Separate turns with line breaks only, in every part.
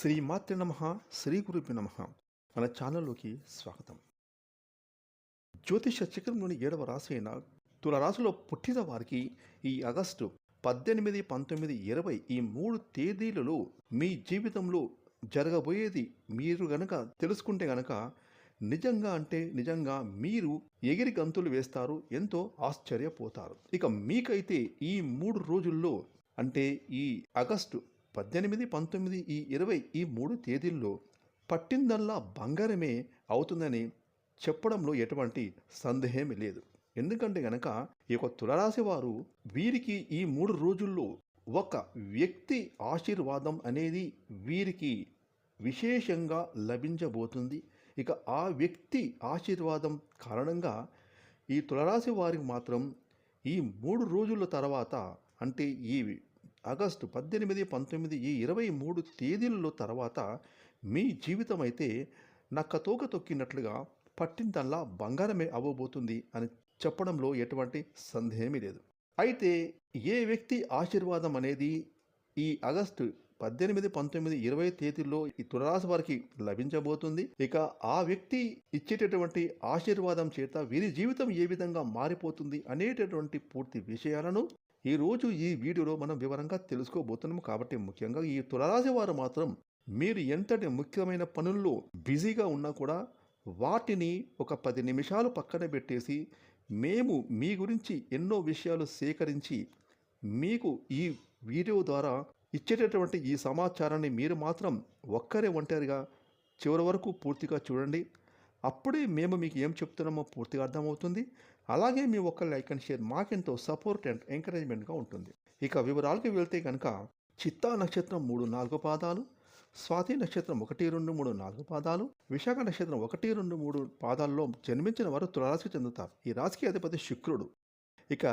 శ్రీమాత్రే నమః. శ్రీ గురుభ్యో నమః. మన ఛానల్లోకి స్వాగతం. జ్యోతిష చక్రంలోని 7వ రాశి అయిన తులారాశిలో పుట్టిన వారికి ఈ ఆగస్టు 18, 19, 20 ఈ 3 తేదీలలో మీ జీవితంలో జరగబోయేది మీరు గనక తెలుసుకుంటే గనక నిజంగా మీరు ఎగిరి గంతులు వేస్తారు, ఎంతో ఆశ్చర్యపోతారు. ఇక మీకైతే ఈ 3 రోజుల్లో అంటే ఈ ఆగస్టు 18, 19, 20 ఈ 3 తేదీల్లో పట్టిందల్లా బంగారమే అవుతుందని చెప్పడంలో ఎటువంటి సందేహమే లేదు. ఎందుకంటే గనక ఈ యొక్క తులారాశి వారు వీరికి ఈ 3 రోజుల్లో ఒక వ్యక్తి ఆశీర్వాదం అనేది వీరికి విశేషంగా లభించబోతుంది. ఇక ఆ వ్యక్తి ఆశీర్వాదం కారణంగా ఈ తులారాశి వారికి మాత్రం ఈ 3 రోజుల తర్వాత అంటే ఈ ఆగస్టు 18, 19 ఈ 23 తేదీలలో తర్వాత మీ జీవితం అయితే నక్కతోక తొక్కినట్లుగా పట్టిందల్లా బంగారమే అవ్వబోతుంది అని చెప్పడంలో ఎటువంటి సందేహమే లేదు. అయితే ఏ వ్యక్తి ఆశీర్వాదం అనేది ఈ ఆగస్టు 18, 19, 20 తేదీల్లో ఈ తులారాశి వారికి లభించబోతుంది. ఇక ఆ వ్యక్తి ఇచ్చేటటువంటి ఆశీర్వాదం చేత వీరి జీవితం ఏ విధంగా మారిపోతుంది అనేటటువంటి పూర్తి విషయాలను ఈరోజు ఈ వీడియోలో మనం వివరంగా తెలుసుకోబోతున్నాం. కాబట్టి ముఖ్యంగా ఈ తులారాశి వారు మాత్రం మీరు ఎంతటి ముఖ్యమైన పనుల్లో బిజీగా ఉన్నా కూడా వాటిని ఒక 10 నిమిషాలు పక్కన పెట్టేసి మేము మీ గురించి ఎన్నో విషయాలు సేకరించి మీకు ఈ వీడియో ద్వారా ఇచ్చేటటువంటి ఈ సమాచారాన్ని మీరు మాత్రం ఒంటరిగా చివరి వరకు పూర్తిగా చూడండి. అప్పుడే మేము మీకు ఏం చెప్తున్నామో పూర్తిగా అర్థమవుతుంది. అలాగే మీ ఒక్క లైక్ అండ్ షేర్ మాకెంతో సపోర్ట్ అండ్ ఎంకరేజ్మెంట్గా ఉంటుంది. ఇక వివరాలకు వెళ్తే కనుక చిత్తా నక్షత్రం 3, 4 పాదాలు, స్వాతి నక్షత్రం 1, 2, 3, 4 పాదాలు, విశాఖ నక్షత్రం 1, 2, 3 పాదాల్లో జన్మించిన వారు తులారాశికి చెందుతారు. ఈ రాశికి అధిపతి శుక్రుడు. ఇక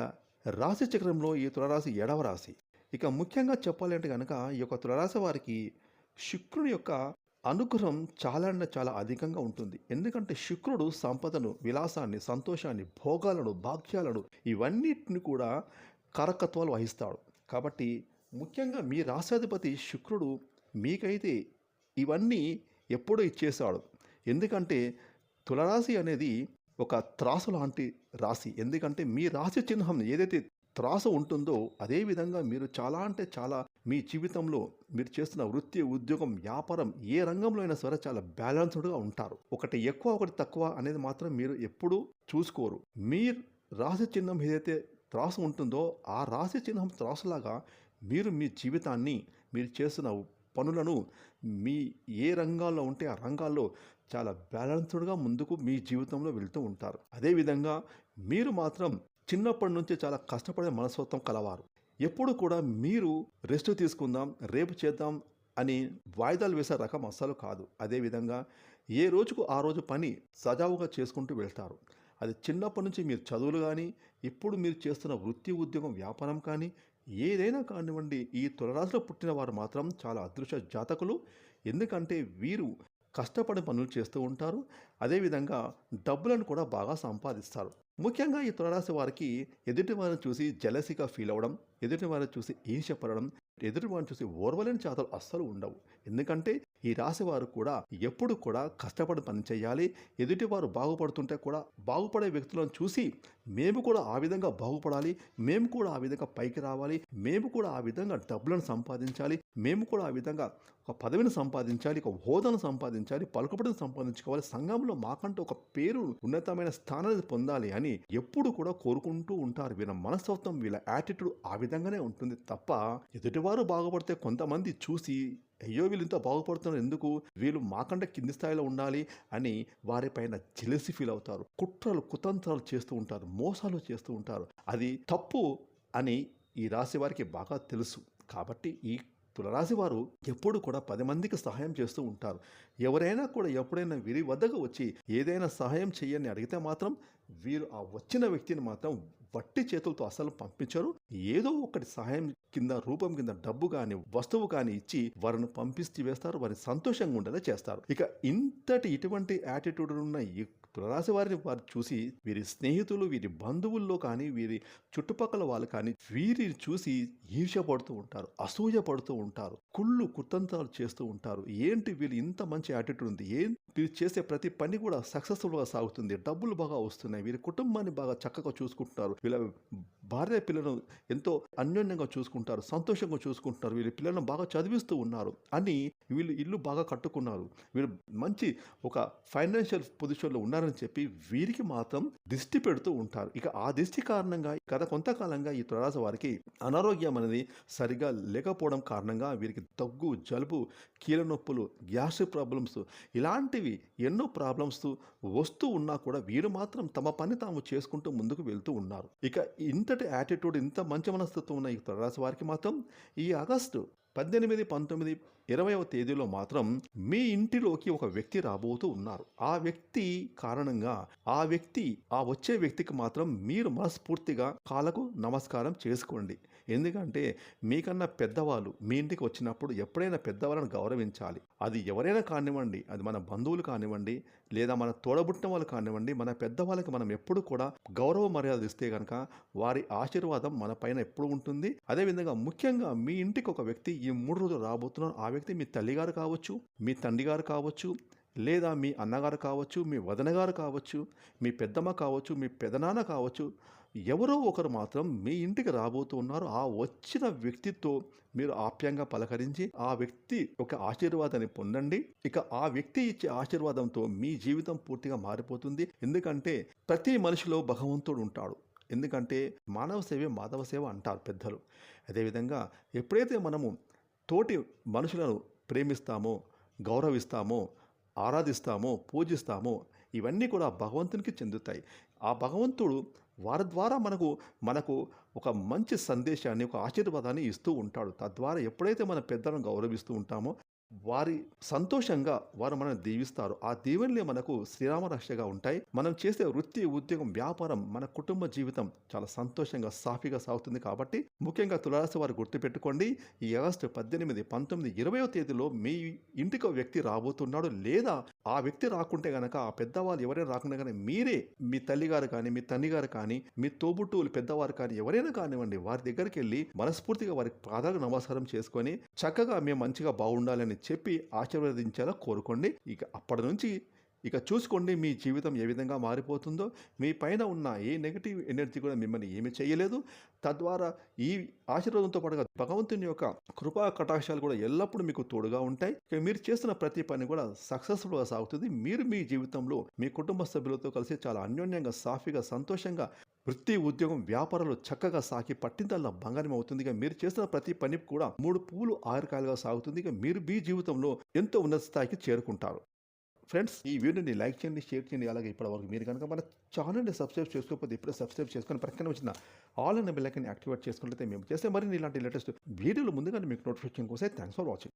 రాశి చక్రంలో ఈ తులారాశి 7వ రాశి. ఇక ముఖ్యంగా చెప్పాలంటే కనుక ఈ యొక్క తులారాశి వారికి శుక్రుని యొక్క అనుగ్రహం చాలా అధికంగా ఉంటుంది. ఎందుకంటే శుక్రుడు సంపదను, విలాసాన్ని, సంతోషాన్ని, భోగాలను, భాగ్యాలను ఇవన్నిటిని కూడా కారకత్వాలు వహిస్తాడు. కాబట్టి ముఖ్యంగా మీ రాశాధిపతి శుక్రుడు మీకైతే ఇవన్నీ ఎప్పుడో ఇచ్చేశాడు. ఎందుకంటే తులారాశి అనేది ఒక త్రాసు లాంటి రాశి. ఎందుకంటే మీ రాశి చిహ్నం ఏదైతే త్రాసు ఉంటుందో అదేవిధంగా మీరు చాలా మీ జీవితంలో మీరు చేస్తున్న వృత్తి, ఉద్యోగం, వ్యాపారం ఏ రంగంలో అయినా సరే చాలా బ్యాలెన్స్డ్గా ఉంటారు. ఒకటి ఎక్కువ ఒకటి తక్కువ అనేది మాత్రం మీరు ఎప్పుడూ చూసుకోరు. మీ రాశి చిహ్నం ఏదైతే త్రాసు ఉంటుందో ఆ రాశి చిహ్నం త్రాసులాగా మీరు మీ జీవితాన్ని, మీరు చేస్తున్న పనులను మీ ఏ రంగాల్లో ఉంటే ఆ రంగాల్లో చాలా బ్యాలెన్స్డ్గా ముందుకు మీ జీవితంలో వెళ్తూ ఉంటారు. అదేవిధంగా మీరు మాత్రం చిన్నప్పటి నుంచి చాలా కష్టపడే మనస్తత్వం కలవారు. ఎప్పుడు కూడా మీరు రెస్ట్ తీసుకుందాం, రేపు చేద్దాం అని వాయిదాలు వేసే రకం అస్సలు కాదు. అదేవిధంగా ఏ రోజుకు ఆ రోజు పని సజావుగా చేసుకుంటూ వెళ్తారు. అది చిన్నప్పటి నుంచి మీరు చదువులు కానీ, ఇప్పుడు మీరు చేస్తున్న వృత్తి, ఉద్యోగం, వ్యాపారం కానీ ఏదైనా కానివ్వండి, ఈ తులారాశిలో పుట్టిన వారు మాత్రం చాలా అదృష్ట జాతకులు. ఎందుకంటే వీరు కష్టపడి పనులు చేస్తూ ఉంటారు. అదేవిధంగా డబ్బులను కూడా బాగా సంపాదిస్తారు. ముఖ్యంగా ఈ తులారాశి వారికి ఎదుటి వారిని చూసి జెలసీగా ఫీల్ అవ్వడం, ఎదుటి వారిని చూసి ఈర్ష్యపడడం, ఎదుటి వారిని చూసి ఓర్వలేని చేతలు అస్సలు ఉండవు. ఎందుకంటే ఈ రాశి వారు కూడా ఎప్పుడు కూడా కష్టపడి పని చేయాలి. ఎదుటివారు బాగుపడుతుంటే కూడా బాగుపడే వ్యక్తులను చూసి మేము కూడా ఆ విధంగా బాగుపడాలి, మేము కూడా ఆ విధంగా పైకి రావాలి, మేము కూడా ఆ విధంగా డబ్బులను సంపాదించాలి, మేము కూడా ఆ విధంగా ఒక పదవిని సంపాదించాలి, ఒక హోదాను సంపాదించాలి, పలుకుబడిని సంపాదించుకోవాలి, సంఘంలో మాకంటూ ఒక పేరు, ఉన్నతమైన స్థానాన్ని పొందాలి అని ఎప్పుడు కూడా కోరుకుంటూ ఉంటారు. వీళ్ళ మనస్తత్వం, వీళ్ళ యాటిట్యూడ్ ఆ విధంగానే ఉంటుంది తప్ప ఎదుటివారు బాగుపడితే కొంతమంది చూసి అయ్యో వీళ్ళు ఇంత బాగుపడుతున్నారు ఎందుకు, వీళ్ళు మాకంటే కింది స్థాయిలో ఉండాలి అని వారిపైన జెలసీ ఫీల్ అవుతారు. కుట్రలు, కుతంత్రాలు చేస్తూ ఉంటారు, మోసాలు చేస్తూ ఉంటారు. అది తప్పు అని ఈ రాశి వారికి బాగా తెలుసు. కాబట్టి ఈ తులారాశి వారు ఎప్పుడు కూడా 10 మందికి సహాయం చేస్తూ ఉంటారు. ఎవరైనా కూడా ఎప్పుడైనా వీరి వద్దకు వచ్చి ఏదైనా సహాయం చేయని అడిగితే మాత్రం వీరు ఆ వచ్చిన వ్యక్తిని మాత్రం వట్టి చేతులతో అసలు పంపించరు. ఏదో ఒకటి సహాయం కింద, రూపం కింద డబ్బు కానీ, వస్తువు కానీ ఇచ్చి వారిని పంపిస్తూ వేస్తారు. వారిని సంతోషంగా ఉండేలా చేస్తారు. ఇక ఇటువంటి యాటిట్యూడ్ ఉన్న ఈ తులారాశి వారిని వారు చూసి వీరి స్నేహితులు, వీరి బంధువుల్లో కానీ, వీరి చుట్టుపక్కల వాళ్ళు కానీ వీరిని చూసి ఈర్ష్య పడుతూ ఉంటారు, అసూయ పడుతూ ఉంటారు, కుళ్ళు కుతంత్రాలు చేస్తూ ఉంటారు. ఏంటి వీళ్ళు ఇంత మంచి యాటిట్యూడ్ ఉంది, వీరు చేసే ప్రతి పని కూడా సక్సెస్ఫుల్గా సాగుతుంది, డబ్బులు బాగా వస్తున్నాయి, వీరి కుటుంబాన్ని బాగా చక్కగా చూసుకుంటున్నారు, వీళ్ళ భార్య పిల్లలను ఎంతో అన్యోన్యంగా చూసుకుంటారు, సంతోషంగా చూసుకుంటున్నారు, వీళ్ళ పిల్లలను బాగా చదివిస్తూ ఉన్నారు అని, వీళ్ళు ఇల్లు బాగా కట్టుకున్నారు, వీళ్ళు మంచి ఒక ఫైనాన్షియల్ పొజిషన్లో ఉన్నారని చెప్పి వీరికి మాత్రం దిష్టి పెడుతూ ఉంటారు. ఇక ఆ దిష్టి కారణంగా గత కొంతకాలంగా ఈ తులారాశి వారికి అనారోగ్యం అనేది సరిగా లేకపోవడం కారణంగా వీరికి దగ్గు, జలుబు, కీళ్ళ నొప్పులు, గ్యాస్ట్రిక్ ప్రాబ్లమ్స్ ఇలాంటివి ఎన్నో ప్రాబ్లమ్స్ వస్తూ ఉన్నా కూడా వీరు మాత్రం తమ పని తాము చేసుకుంటూ ముందుకు వెళ్తూ ఉన్నారు. ఇక ఇంతటి యాటిట్యూడ్, ఇంత మంచి మనస్తత్వం ఉన్న ఈ తులారాశి వారికి మాత్రం ఈ ఆగస్టు 18, 19, 20వ తేదీలో మాత్రం మీ ఇంటిలోకి ఒక వ్యక్తి రాబోతూ ఉన్నారు. ఆ వ్యక్తి కారణంగా ఆ వచ్చే వ్యక్తికి మాత్రం మీరు మనస్ఫూర్తిగా కాళ్ళకు నమస్కారం చేసుకోండి. ఎందుకంటే మీకన్నా పెద్దవాళ్ళు మీ ఇంటికి వచ్చినప్పుడు ఎప్పుడైనా పెద్దవాళ్ళని గౌరవించాలి. అది ఎవరైనా కానివ్వండి, అది మన బంధువులు కానివ్వండి, లేదా మన తోడబుట్టిన వాళ్ళు కానివ్వండి, మన పెద్దవాళ్ళకి మనం ఎప్పుడు కూడా గౌరవ మర్యాద ఇస్తే కనుక వారి ఆశీర్వాదం మన పైన ఎప్పుడు ఉంటుంది. అదేవిధంగా ముఖ్యంగా మీ ఇంటికి ఒక వ్యక్తి ఈ 3 రోజులు రాబోతున్నారు. ఆ వ్యక్తి మీ తల్లిగారు కావచ్చు, మీ తండ్రి గారు కావచ్చు, లేదా మీ అన్నగారు కావచ్చు, మీ వదిన గారు కావచ్చు, మీ పెద్దమ్మ కావచ్చు, మీ పెదనాన్న కావచ్చు, ఎవరో ఒకరు మాత్రం మీ ఇంటికి రాబోతూ ఉన్నారు. ఆ వచ్చిన వ్యక్తితో మీరు ఆప్యాయంగా పలకరించి ఆ వ్యక్తి ఒక ఆశీర్వాదాన్ని పొందండి. ఇక ఆ వ్యక్తి ఇచ్చే ఆశీర్వాదంతో మీ జీవితం పూర్తిగా మారిపోతుంది. ఎందుకంటే ప్రతి మనిషిలో భగవంతుడు ఉంటాడు. ఎందుకంటే మానవ సేవే మాధవ సేవ అంటారు పెద్దలు. అదేవిధంగా ఎప్పుడైతే మనము తోటి మనుషులను ప్రేమిస్తామో, గౌరవిస్తామో, ఆరాధిస్తామో, పూజిస్తామో ఇవన్నీ కూడా భగవంతునికి చెందుతాయి. ఆ భగవంతుడు వారి ద్వారా మనకు ఒక మంచి సందేశాన్ని, ఒక ఆశీర్వాదాన్ని ఇస్తూ ఉంటాడు. తద్వారా ఎప్పుడైతే మన పెద్దలను గౌరవిస్తూ ఉంటామో వారి సంతోషంగా వారు మనల్ని దీవిస్తారు. ఆ దీవెనలే మనకు శ్రీరామ రక్షగా ఉంటాయి. మనం చేసే వృత్తి, ఉద్యోగం, వ్యాపారం, మన కుటుంబ జీవితం చాలా సంతోషంగా సాఫీగా సాగుతుంది. కాబట్టి ముఖ్యంగా తులారాశి వారు గుర్తుపెట్టుకోండి, ఈ ఆగస్టు 18, 19, 20వ తేదీలో మీ ఇంటికి ఒక వ్యక్తి రాబోతున్నాడు. లేదా ఆ వ్యక్తి రాకుంటే గనక, ఆ పెద్దవాళ్ళు ఎవరైనా రాకుండా కానీ మీరే మీ తల్లిగారు కానీ, మీ తండ్రిగారు కానీ, మీ తోబుట్టువులు పెద్దవారు కానీ ఎవరైనా కానివ్వండి, వారి దగ్గరికి వెళ్ళి మనస్ఫూర్తిగా వారి పాదాలకు నమస్కారం చేసుకొని చక్కగా మేము మంచిగా బాగుండాలని చెప్పి ఆశీర్వదించేలా కోరుకోండి. ఇక అప్పటి నుంచి చూసుకోండి మీ జీవితం ఏ విధంగా మారిపోతుందో. మీ పైన ఉన్న ఏ నెగటివ్ ఎనర్జీ కూడా మిమ్మల్ని ఏమీ చేయలేదు. తద్వారా ఈ ఆశీర్వాదంతో పాటుగా భగవంతుని యొక్క కృపా కటాక్షాలు కూడా ఎల్లప్పుడూ మీకు తోడుగా ఉంటాయి. ఇక మీరు చేస్తున్న ప్రతి పని కూడా సక్సెస్ఫుల్గా సాగుతుంది. మీరు మీ జీవితంలో మీ కుటుంబ సభ్యులతో కలిసి చాలా అన్యోన్యంగా, సాఫీగా, సంతోషంగా వృత్తి, ఉద్యోగం, వ్యాపారాలు చక్కగా సాగి పట్టిందల్లా బంగారం అవుతుంది. ఇక మీరు చేస్తున్న ప్రతి పని కూడా 3 పువ్వులు 6 కాయలుగా సాగుతుంది. ఇక మీరు మీ జీవితంలో ఎంతో ఉన్నత స్థాయికి చేరుకుంటారు. ఫ్రెండ్స్, ఈ వీడియోని లైక్ చేయండి, షేర్ చేయండి. అలాగే ఇప్పటివరకు మీరు కనుక మన ఛానల్ని సబ్స్క్రైబ్ చేసుకోకపోతే ఇప్పుడే సబ్స్క్రైబ్ చేసుకొని పక్కన వచ్చిన ఆల్ అనే బెల్ ఐకాన్ యాక్టివేట్ చేసుకుంటే మేము చేస్తే మరిన్ని ఇలాంటి లేటెస్ట్ వీడియోలు ముందుగానే మీకు నోటిఫికేషన్ కోసం. Thanks for watching.